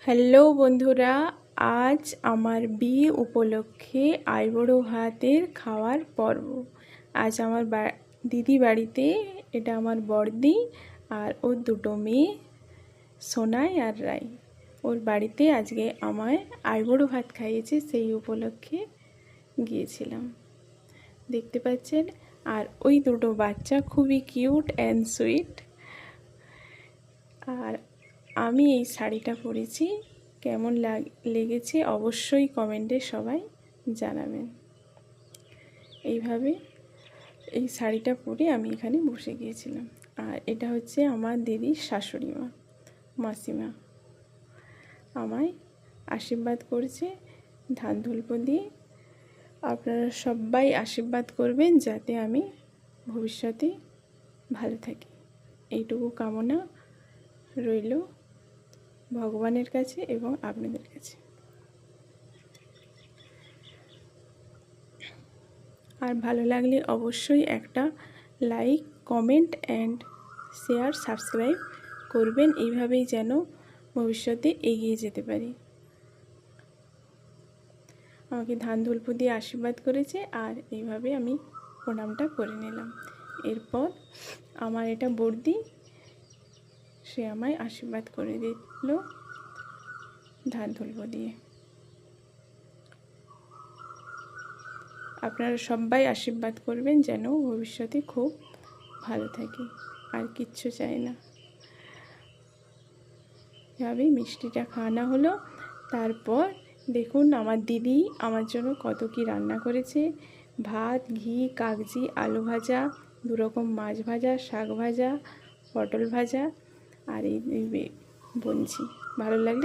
Hello বন্ধুরা, আজ আমার বিয়ে উপলক্ষে আইবুড়ো ভাতের খাওয়ার পর্ব। আজ আমার দিদি বাড়িতে, এটা আমার বড়দি আর ওর দুটো মেয়ে সোনাই আর রাই, ওর বাড়িতে আজকে আমায় আইবুড়ো ভাত খাইয়েছে, সেই উপলক্ষে গিয়েছিলাম, দেখতে পাচ্ছেন। আর ওই দুটো বাচ্চা খুবই কিউট অ্যান্ড সুইট। আর আমি এই শাড়িটা পরেছি, কেমন লেগেছে অবশ্যই কমেন্টে সবাই জানাবেন। এইভাবে এই শাড়িটা পরে আমি এখানে বসে গিয়েছিলাম। আর এটা হচ্ছে আমার দিদির শাশুড়ি মা, মাসিমা, আমায় আশীর্বাদ করছে ধান ধুলপ দিয়ে। আপনারা সবাই আশীর্বাদ করবেন যাতে আমি ভবিষ্যতে ভালো থাকি, এইটুকু কামনা রইল ভগবানের কাছে এবং আপনাদের কাছে। আর ভালো লাগলে অবশ্যই একটা like, comment and share, subscribe করবেন, এইভাবেই যেন ভবিষ্যতে এগিয়ে যেতে পারি। আমাকে ধান ধুলপু দিয়ে আশীর্বাদ করেছে আর এইভাবে আমি প্রণামটা করে নিলাম। এরপর আমার এটা বড়দি, সে আমায় আশীর্বাদ করে দিল ধান ধুলপু দিয়ে। আপনারা সবাই আশীর্বাদ করবেন যেন ভবিষ্যতে খুব ভালো থাকি, আর কিচ্ছু চাই না। এভাবেই মিষ্টিটা খাওয়ানো হলো। তারপর দেখুন আমার দিদি আমার জন্য কত কি রান্না করেছে। ভাত, ঘি, কাগজি, আলু ভাজা, দুরকম মাছ ভাজা, শাক ভাজা, পটল ভাজা, আর এই বঞ্চি। ভালো লাগলে